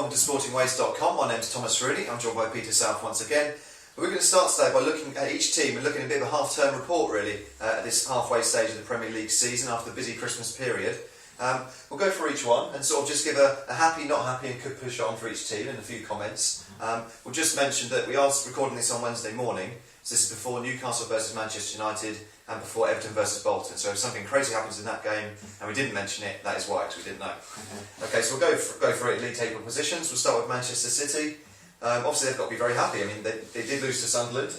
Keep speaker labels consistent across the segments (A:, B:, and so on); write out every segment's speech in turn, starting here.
A: welcome to sportingways.com. My name's Thomas Rooney. I'm joined by Peter South once again. We're going to start today by looking at each team and looking at a bit of a half-term report really at this halfway stage of the Premier League season after the busy Christmas period. We'll go for each one and sort of just give a happy, not happy and could push on for each team and a few comments. We'll just mention that we are recording this on Wednesday morning, so this is before Newcastle versus Manchester United and before Everton versus Bolton. So if something crazy happens in that game and we didn't mention it, that is why, because we didn't know. Okay, so we'll go for it, league table positions. We'll start with Manchester City. Obviously they've got to be very happy. I mean, they did lose to Sunderland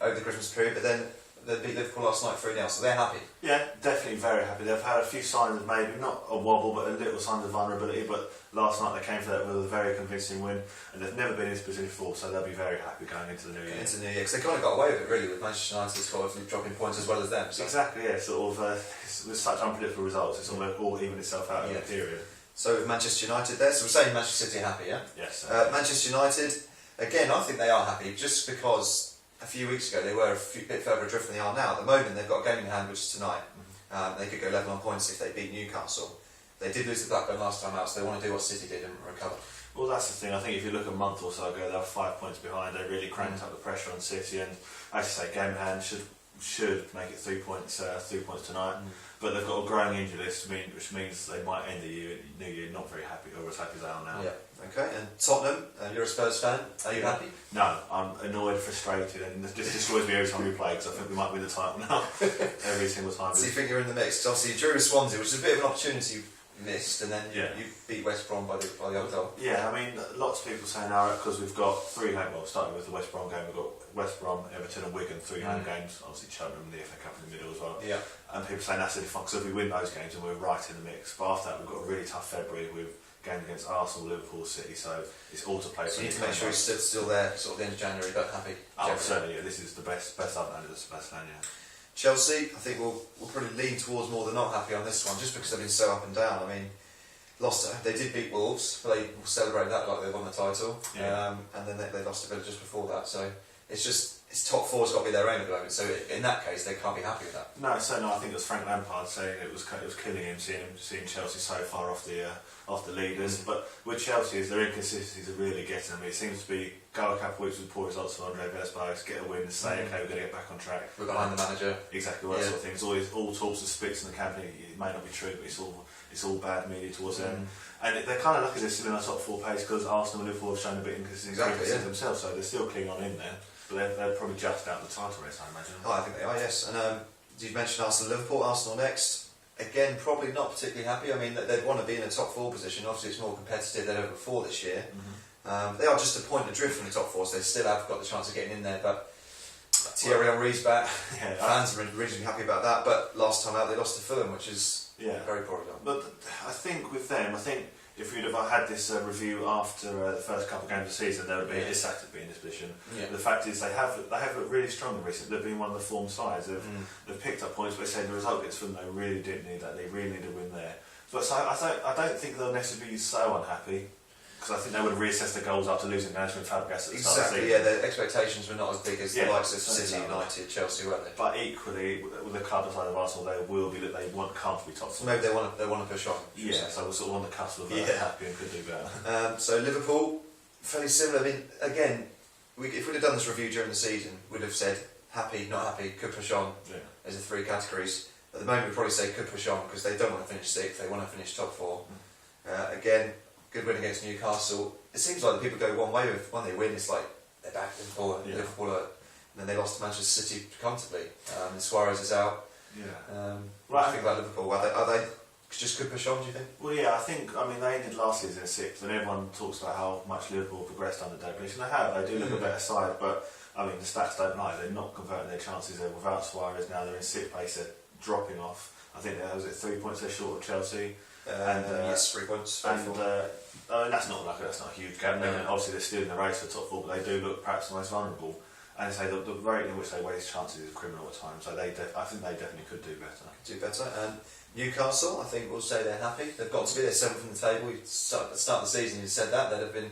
A: over the Christmas period, but then they beat Liverpool last night 3-0, so they're happy.
B: Yeah, definitely very happy. They've had a few signs of maybe, not a wobble, but a little signs of vulnerability, but last night they came for that with a very convincing win, and they've never been in this position before, so they'll be very happy going into the new year.
A: Into the new year, because they kind of got away with it really, with Manchester United sort of dropping points as well as them. So.
B: Exactly, yeah, sort of, with such unpredictable results, it's all even itself out over the period.
A: So with Manchester United there, so we're saying Manchester City are happy, yeah?
B: Yes.
A: Manchester United, again, I think they are happy, just because a few weeks ago they were a bit further adrift than they are now. At the moment they've got a game in hand, which is tonight. They could go level on points if they beat Newcastle. They did lose to Blackburn last time out, so they want to do what City did and recover.
B: Well, that's the thing. I think if you look a month or so ago, they were 5 points behind. They really cranked up the pressure on City, and as you say, game in hand should make it 3 points. 3 points tonight. But they've got a growing injury list, which means they might end the new year not very happy, or as happy as they are now.
A: Yeah. Okay. And Tottenham, you're a Spurs fan. Are you happy?
B: No, I'm annoyed, frustrated, and it just destroys me every time we play, because I think we might win the title now every single time.
A: So you think you're in the mix? Obviously, you drew with Swansea, which is a bit of an opportunity you missed, and then you beat West Brom by the old goal.
B: Yeah, I mean, lots of people say now because we've got three home. Well, starting with the West Brom game, we've got West Brom, Everton, and Wigan, three home games. Obviously, Cheltenham and the FA Cup in the middle as well.
A: Yeah.
B: And people saying that's really fun because if we win those games, and we're right in the mix. But after that, we've got a really tough February with games against Arsenal, Liverpool, City. So it's all to play.
A: So you need to make sure he's still there, sort of the end of January, but happy.
B: Oh, certainly. Yeah, this is the best I've had as a Spurs fan. Yeah.
A: Chelsea, I think we'll probably lean towards more than not happy on this one, just because they've been so up and down. I mean, they did beat Wolves, but they will celebrate that like they won the title.
B: Yeah.
A: And then they lost to Villa just before that. So it's top four's got to be their aim at the moment. So in that case, they can't be happy with that.
B: No, certainly. I think it was Frank Lampard saying it was killing him seeing Chelsea so far off the leaders. But with Chelsea, their inconsistencies are really getting them. It seems to be go a couple of weeks with poor results for Andre Villas-Boas, get a win, and say okay, we're going to get back on track.
A: We're behind the manager.
B: Exactly, that sort of thing. It's always all talks of splits in the company. It may not be true, but it's all bad media towards them. And they're kind of lucky they're still in our top four pace because Arsenal and Liverpool have shown a bit inconsistency themselves, so they're still clinging on in there. But they're probably just out of the title race, I imagine.
A: Oh, I think they are, yes. And you mentioned Arsenal and Liverpool. Arsenal next. Again, probably not particularly happy. I mean, they'd want to be in a top four position. Obviously, it's more competitive than ever before this year. They are just a point adrift from the top four, so they still have got the chance of getting in there. But Thierry Henry's back. Yeah, fans are reasonably happy about that. But last time out, they lost to Fulham, which is very poor result.
B: But I think with them, if we'd have had this review after the first couple of games of the season, they would be ecstatic to be in this position. Yeah. The fact is, they have looked really strong recently. They've been one of the form sides. They've picked up points, but they said the result gets from them. They really didn't need that. They really need a win there. But so I don't think they'll necessarily be so unhappy. Because I think they would have reassessed the goals after losing management Fabregas at the start of the season.
A: Yeah, their expectations were not as big as the likes of City, United, Chelsea, were they?
B: But equally, with the club side of Arsenal, they will be that they can't be top.
A: So maybe they want to push on.
B: Yeah, so we're sort of on the cusp of happy and could do better.
A: So Liverpool, fairly similar. I mean, again, if we'd have done this review during the season, we'd have said happy, not happy, could push on as the three categories. At the moment, we'd probably say could push on because they don't want to finish sixth, they want to finish top four. Again, good win against Newcastle. It seems like the people go one way when they win. It's like they're back in Liverpool, and then they lost to Manchester City comfortably. Suarez is out. What do you think about Liverpool? Are they just could push on? Do you think?
B: Well, yeah, I think. I mean, they ended last season in sixth, and everyone talks about how much Liverpool progressed under Dalglish, and they have. They do look a better side, but I mean, the stats don't lie. They're not converting their chances. They're without Suarez now. They're in sixth place. They're dropping off. I think was it 3 points they're short of Chelsea.
A: Yes, 3 points.
B: That's not a huge gap. Obviously, they're still in the race for top four, but they do look perhaps the most vulnerable. And say the rate in which they waste chances is criminal at times. So I think they definitely could do better. And Newcastle, I think we'll say they're happy. They've got to be. They're seventh in the table. At the start of the season, you said that they'd have been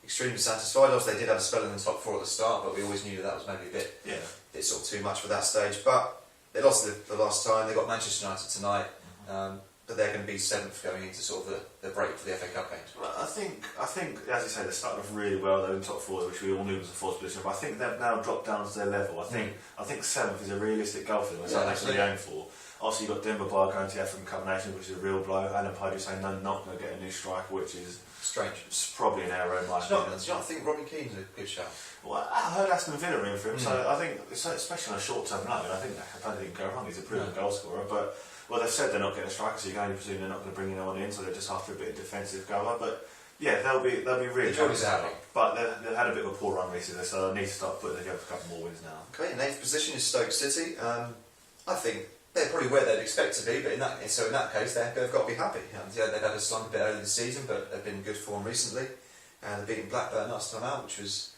B: extremely satisfied. Obviously, they did have a spell in the top four at the start, but we always knew that was maybe a bit sort of too much for that stage. But they lost the last time. They got Manchester United tonight.
A: but they're going to be 7th going into sort of the break for the FA Cup games.
B: Well, I think, as you say, they started off really well. They're in top 4, which we all knew was a fourth position. But I think they've now dropped down to their level. I think 7th is a realistic goal for them. It's something they can aim for. Obviously, you've got Denver Bar going to the African Cup of Nations, which is a real blow. Alan Pardew saying they're not going to get a new striker, which is
A: strange.
B: It's probably an error in my opinion.
A: Do you not think Robbie Keane's a good shout?
B: Well, I heard Aston Villa in for him, so I think, especially on a short-term loan, I think they can go wrong. He's a proven goal scorer, but well, they've said they're not getting a striker, so you can only presume they're not going to bring anyone in, so they're just after a bit of defensive goal. But yeah, they'll be really
A: happy.
B: But they've had a bit of a poor run recently, so they need to start putting together a couple more wins now.
A: Okay, in 8th position is Stoke City. I think they're probably where they'd expect to be, but in that case, they've got to be happy. They've had a slump a bit early this season, but they've been in good form recently. They've beaten Blackburn last time out, which was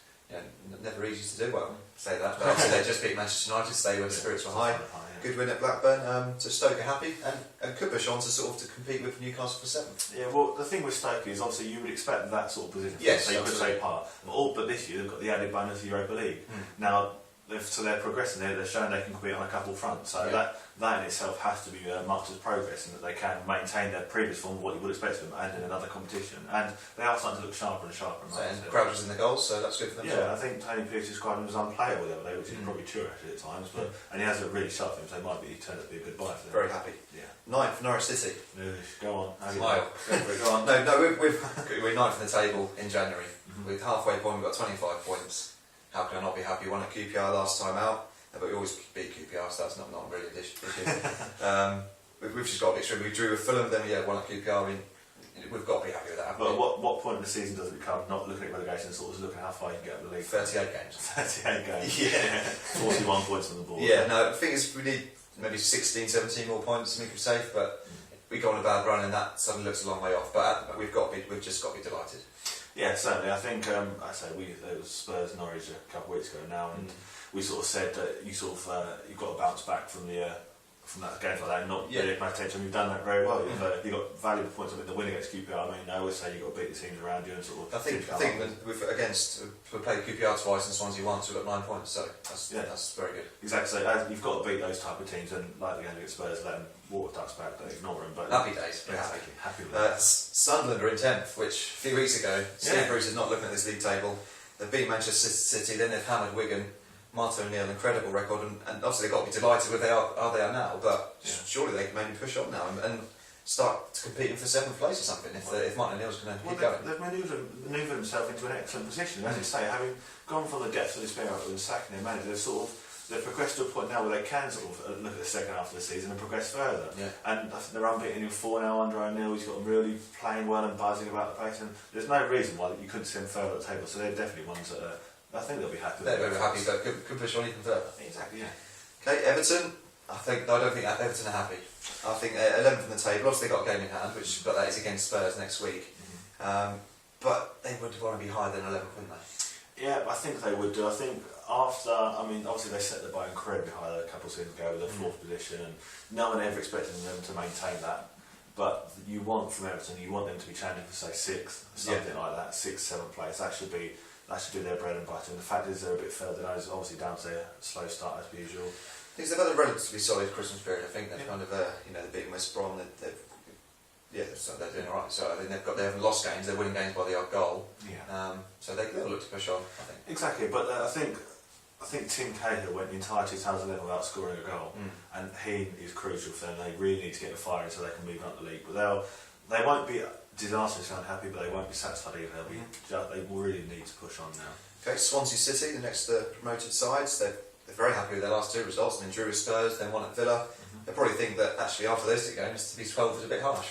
A: never easy to do. Well, say that, but obviously they just beat Manchester United, so they were spirits were high. Good win at Blackburn. So Stoke are happy and could push on to compete with Newcastle for 7th.
B: Yeah, well, the thing with Stoke is obviously you would expect that sort of position.
A: Yes,
B: so you could take part. But this year they've got the added bonus of Europa League. Now, they're progressing there. They're showing they can compete on a couple fronts. So that in itself has to be marked as progress, and that they can maintain their previous form of what you would expect of them, and in another competition. And they are starting to look sharper and sharper.
A: And Crouch in the goals, so that's good for them.
B: Yeah, I think Tony Pierce described him as unplayable the other day, which is probably true actually at times. But and he has looked really sharp for him, so it might be turned out to be a good buy for them.
A: Very happy.
B: Yeah.
A: 9th, Norwich City.
B: Go on.
A: Smile. Go on. No, we're 9th in the table in January. With halfway point, we've got 25 points. How can I not be happy? We won at QPR last time out. But we always beat QPR, so that's not really an issue. We've just got a bit true. We drew with Fulham, then we won at QPR. We've got to be happy with that.
B: But what point in the season does it become not looking at relegation, sort of looking at how far you can get up the league?
A: 38 games.
B: 38 games.
A: Yeah.
B: 41 points on the board.
A: Yeah, no, the thing is we need maybe 16, 17 more points to make it safe, but we got on a bad run and that suddenly looks a long way off. But we've just got to be delighted.
B: Yeah, certainly. I think, there was Spurs Norwich a couple of weeks ago now, and we sort of said that you've got to bounce back from that game like that and not really pay attention. You've done that very well. You've got valuable points. I mean, the win against QPR, I always say you've got to beat the teams around you and sort of...
A: I think we've played QPR twice and Swansea once, we've got 9 points, so that's very good.
B: Exactly, so you've got to beat those type of teams, and like the game against Spurs, let them water ducks back, don't ignore them. But
A: happy days.
B: Yeah, happy with that.
A: Sunderland are in 10th, which a few weeks ago, Steve Bruce is not looking at this league table. They've beat Manchester City, then they've hammered Wigan. Martin O'Neill, incredible record, and obviously they've got to be delighted with they are now, but surely they can maybe push on now and start competing for 7th place or something if Martin O'Neill's going to keep going.
B: They've manoeuvred themselves into an excellent position, as you say, having gone from the depths of despair and sacking their manager, they've progressed to a point now where they can sort of look at the second half of the season and progress further. Yeah. And they're unbeaten in 4 now under O'Neill. He's got them really playing well and buzzing about the place, and there's no reason why you couldn't see them further at the table. So they're definitely ones that I think they'll be happy.
A: They're very happy, but could push on even further.
B: Exactly. Yeah.
A: Okay, Everton. I don't think Everton are happy. I think they're 11th in the table. Obviously they've got a game in hand, but that is against Spurs next week. But they would want to be higher than 11th, wouldn't they?
B: Yeah, I think they would do. I think obviously they set the bar incredibly high a couple of seasons ago with a 4th position, and no one ever expected them to maintain that. But you want from Everton, you want them to be challenging for say 6th, something like that, 6th, 7th place. That should be their bread and butter. And the fact is they're a bit further down, is obviously down to their slow start as usual.
A: They've had a relatively solid Christmas period. I think they've kind of they're beating West Brom. They're doing all right. So I think they haven't lost games. They're winning games by the odd goal. Yeah. So they'll look to push on, I think.
B: Exactly, but I think Tim Cahill went the entire 2011 without scoring a goal, and he is crucial for them. They really need to get the fire so they can move up the league. But they won't be disastrously unhappy, but they won't be satisfied either. They will really need to push on now.
A: Okay, Swansea City, the next promoted sides. They're very happy with their last 2 results. I mean, drew with Spurs, then won at Villa. They probably think that actually after those 2 games, to be 12 was a bit harsh,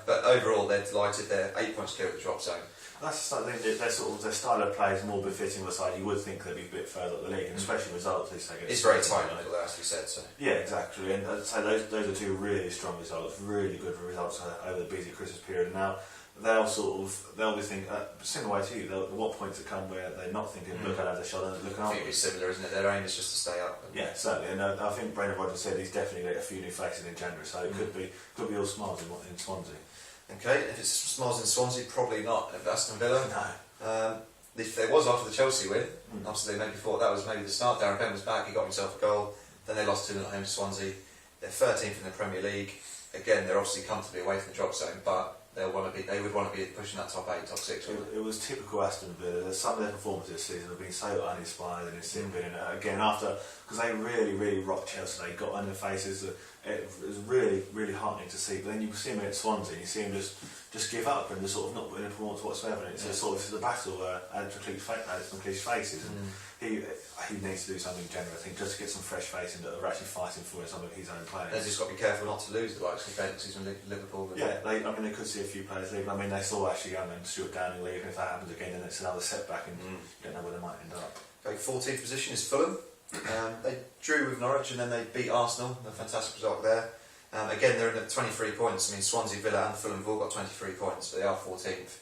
A: but overall they're delighted. They're 8 points clear of the drop zone.
B: That's something their style of play is more befitting the side. You would think they'd be a bit further up the league, and especially results.
A: It's very tight, as we said. So.
B: Yeah, exactly. And I'd say those are 2 really strong results, really good results over the busy Christmas period. Now they'll be thinking similar way to you. At what point to come where they're not thinking, look at their shot and looking
A: up. I think it'd be similar, isn't it? Their aim is just to stay up.
B: Yeah, certainly. And I think Brendan Rodgers said he's definitely got a few new faces in January, so it could be all smiles in Swansea.
A: Okay, if it's smiles in Swansea, probably not at Aston Villa.
B: No.
A: If there was after the Chelsea win, obviously they maybe thought that was maybe the start. Darren Bent was back, he got himself a goal. Then they lost 2-0 at home to Swansea. They're 13th in the Premier League. again, they're obviously comfortably away from the drop zone, but they would want to be pushing that top 8, top 6.
B: It was typical Aston Villa. Some of their performances this season have been so uninspired and insipid. And again, because they really rocked Chelsea, they got on their faces. It was really, really heartening to see. But then you see him at Swansea, and you see him just give up and just sort of not put in a performance whatsoever. And it's a sort of a battle at some cliche faces. And he needs to do something general, I think, just to get some fresh faces that are actually fighting for some of his own players.
A: They've just got to be careful not to lose the likes of Benix and Liverpool.
B: Yeah, they could see a few players leaving. I mean, they saw Ashley Young and Stuart Downing leave, and if that happens again, then it's another setback, and you don't know where they might end up.
A: Okay, 14th position is Fulham. They drew with Norwich and then they beat Arsenal. A fantastic result there. Again, they're in at 23 points. I mean, Swansea, Villa and Fulham have all got 23 points, but they are 14th.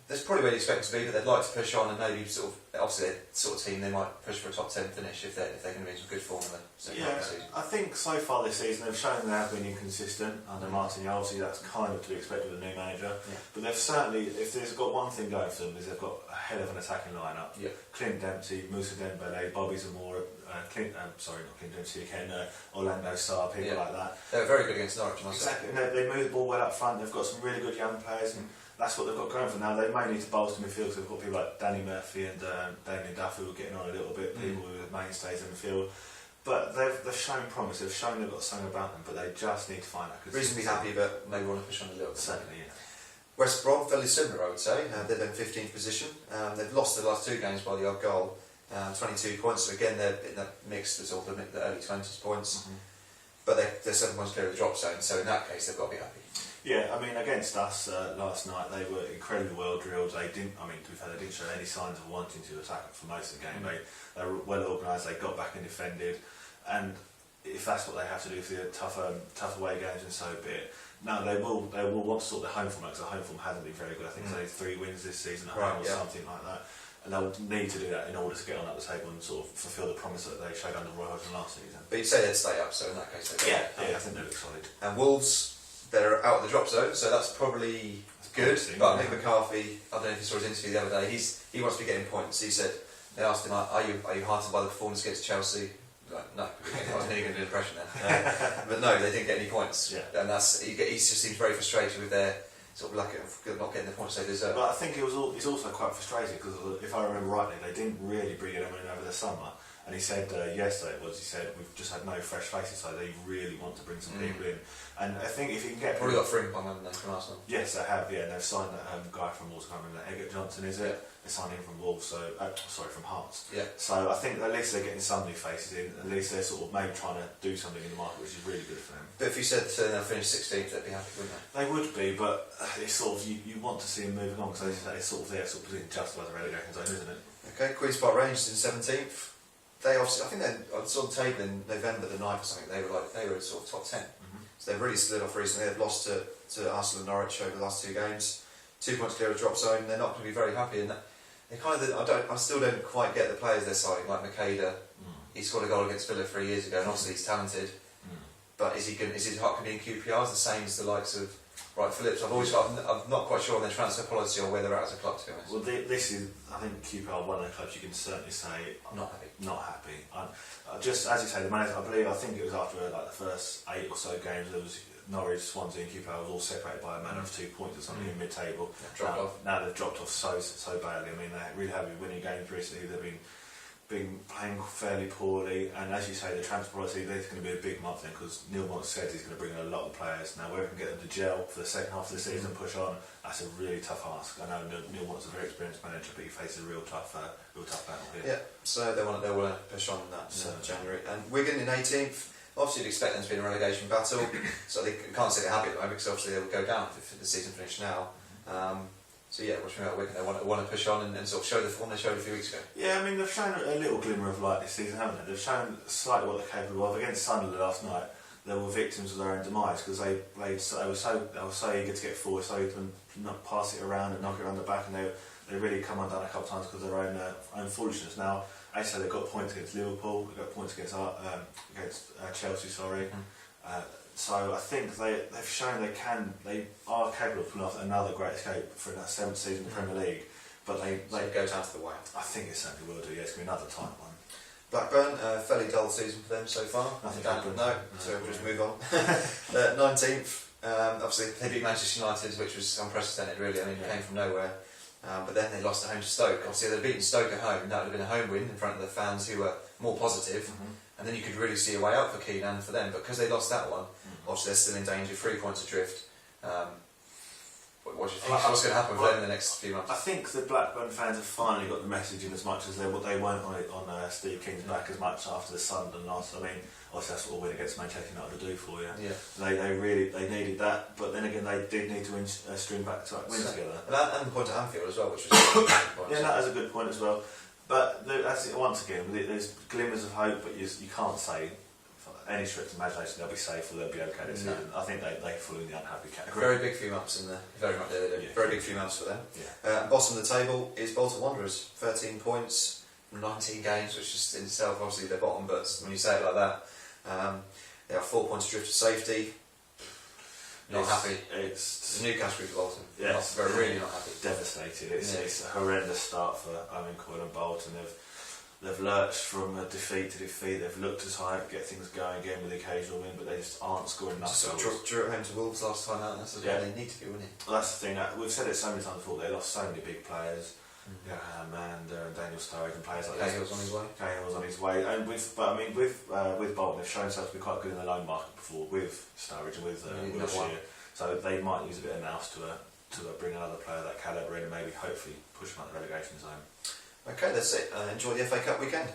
A: That's probably where you expect them to be, but they'd like to push on and maybe obviously they're the sort of team they might push for a top 10 finish if they're going to be in some good form in the second half of the season.
B: I think so far this season they've shown they have been inconsistent under Martin. Obviously that's kind of to be expected with a new manager, but they've certainly, if there's got one thing going for them, is they've got a hell of an attacking lineup. Clint Dempsey, Moussa Dembele, Bobby Zamora, Orlando Sarr, people like that.
A: They're very good against Norwich,
B: exactly. They move the ball well up front. They've got some really good young players, and that's what they've got going for now. They may need to bolster midfield because they've got people like Danny Murphy and Damien Duff who are getting on a little bit, people who are mainstays in the field. But they've shown promise, they've shown they've got something about them, but they just need to find that.
A: Reasonably happy, but maybe want to push on a little bit.
B: Certainly, yeah.
A: West Brom, fairly similar, I would say. They're in 15th position. They've lost the last 2 games by the odd goal. 22 points, so again they're in the mix, the early 20s points. But they're 7 points clear of the drop zone, so in that case they've got to be happy.
B: Yeah, I mean, against us last night, they were incredibly well drilled. They didn't, to be fair, they didn't show any signs of wanting to attack for most of the game. They were well organised, they got back and defended, and if that's what they have to do for the tougher away games, and so be it. Now they will want to sort their home form out, because their home form hasn't been very good. I think it's only 3 wins this season at home or something like that. And they'll need to do that in order to get on at the table and sort of fulfil the promise that they showed under Roy Hodgson last season.
A: But you'd say they'd stay up, so in that case they'd
B: I think they look solid.
A: And Wolves, they're out of the drop zone, so that's probably good. But Mick McCarthy, I don't know if you saw his interview the other day, he wants to be getting points. He said, they asked him, are you heartened by the performance against Chelsea? Like, no, I was nearly going to do an impression then. But no, they didn't get any points. And he just seems very frustrated with their sort of lack of not getting the points they deserve.
B: But I think he's also quite frustrated because, if I remember rightly, they didn't really bring anyone in over the summer. And he said yesterday he said we've just had no fresh faces, so they really want to bring some people in. And I think if you can get
A: probably got Frimpong, haven't they, from Arsenal?
B: Yes, they have. Yeah, and they've signed that guy from Wolves. I can't remember that, Eggert Johnson, is it? They signed him from Wolves, from Hearts. So I think at least they're getting some new faces in. At least they're sort of maybe trying to do something in the market, which is really good for them.
A: But if you said they'll finish 16th, they'd be happy, wouldn't they?
B: They would be, but it's sort of you want to see them moving on, because they're sort of there, sort of just by the relegation zone, isn't it?
A: Okay, Queen's Park Rangers in 17th. They obviously, I think I saw the table in November the 9th or something. They were sort of top 10. So they've really slid off recently. They've lost to Arsenal and Norwich over the last 2 games. 2 points clear of drop zone. They're not going to be very happy. And they I still don't quite get the players they're signing, like Makeda. He scored a goal against Villa 3 years ago, and obviously he's talented. But is his heart going to be in QPRs the same as the likes of Wright Phillips? I'm not quite sure on their transfer policy or where they're at as a club, to be honest.
B: Well, this is, I think QPR, one of the clubs you can certainly say
A: not happy.
B: Not happy. Just as you say, the manager, I think it was after the first 8 or so games, there was Norwich, Swansea, and QPR was all separated by a matter of 2 points or something in mid-table. Now they've dropped off so badly. I mean, they really have been winning games recently. They've been playing fairly poorly, and as you say, the transfer policy, there's going to be a big month then, because Neil Mott said he's going to bring in a lot of players. Now, whether we can get them to gel for the second half of the season and push on, that's a really tough ask. I know Neil Mott's a very experienced manager, but he faces a real tough battle here.
A: Yeah, so they want to push on in that January. And Wigan in 18th. Obviously, you'd expect them to be in a relegation battle, so they can't say they're happy at the moment, because obviously they will go down if the season finished now. So yeah, watching about Wigan, they want to push on and sort of show the form they showed a few weeks ago.
B: Yeah, I mean, they've shown a little glimmer of light this season, haven't they? They've shown slightly what they're capable of. Against Sunderland last night, they were victims of their own demise, because they were so eager to get forward, so eager to not pass it around and knock it around the back, and they really come undone a couple of times because of their own foolishness. Now, as I say, they've got points against Liverpool, they've got points against Chelsea, so I think they've shown they are capable of pulling off another great escape for that 7th season in the Premier League. But they
A: go down to the wire.
B: I think it certainly will do. Yeah, it's going to be another tight one.
A: Blackburn, fairly dull season for them so far.
B: Nothing
A: Dan,
B: happened.
A: no, so we'll just move on. 19th, obviously they beat Manchester United, which was unprecedented really. I mean, it came from nowhere. But then they lost at home to Stoke. Obviously they'd beaten Stoke at home, that would have been a home win in front of the fans who were more positive. And then you could really see a way out for Keane and for them. But because they lost that one, obviously they're still in danger, 3 points adrift. What do you think? What's going to happen with them in the next few months?
B: I think the Blackburn fans have finally got the message in as much as they weren't on Steve King's back as much after the Sunderland loss. I mean, obviously that's what a win against Manchester United to do for you.
A: Yeah.
B: They needed that, but then again they did need to string back to win together.
A: And the point at Anfield as well, which was a good point.
B: Yeah, that is a good point as well. But that's it, once again, there's glimmers of hope, but you can't say any stretch of imagination they'll be safe or they'll be okay this season. I think they fall in the unhappy category.
A: Very big few months in there. Very big few months for them.
B: Yeah.
A: Bottom of the table is Bolton Wanderers, 13 points from 19 games, which is in itself obviously they're bottom, but when you say it like that, they are 4 points adrift to safety. Not happy. It's a new category for Bolton.
B: Yes.
A: They're really not happy.
B: Devastated. It's a horrendous start for Owen Coyle and Bolton. They've lurched from defeat to defeat. They've looked to try and get things going again with the occasional win, but they just aren't scoring enough goals.
A: Drew at home to Wolves last time out. That's they need to be winning.
B: Well, that's the thing. We've said it so many times before. They lost so many big players. Amanda and Daniel Sturridge and players like that.
A: Cahill's on his way.
B: Cahill's on his way. And with Bolton, they've shown themselves to be quite good in the loan market before with Sturridge and with Wilshere. So they might use a bit of nous to bring another player of that calibre in and maybe hopefully push them out the relegation zone.
A: Okay, that's it. Enjoy the FA Cup weekend.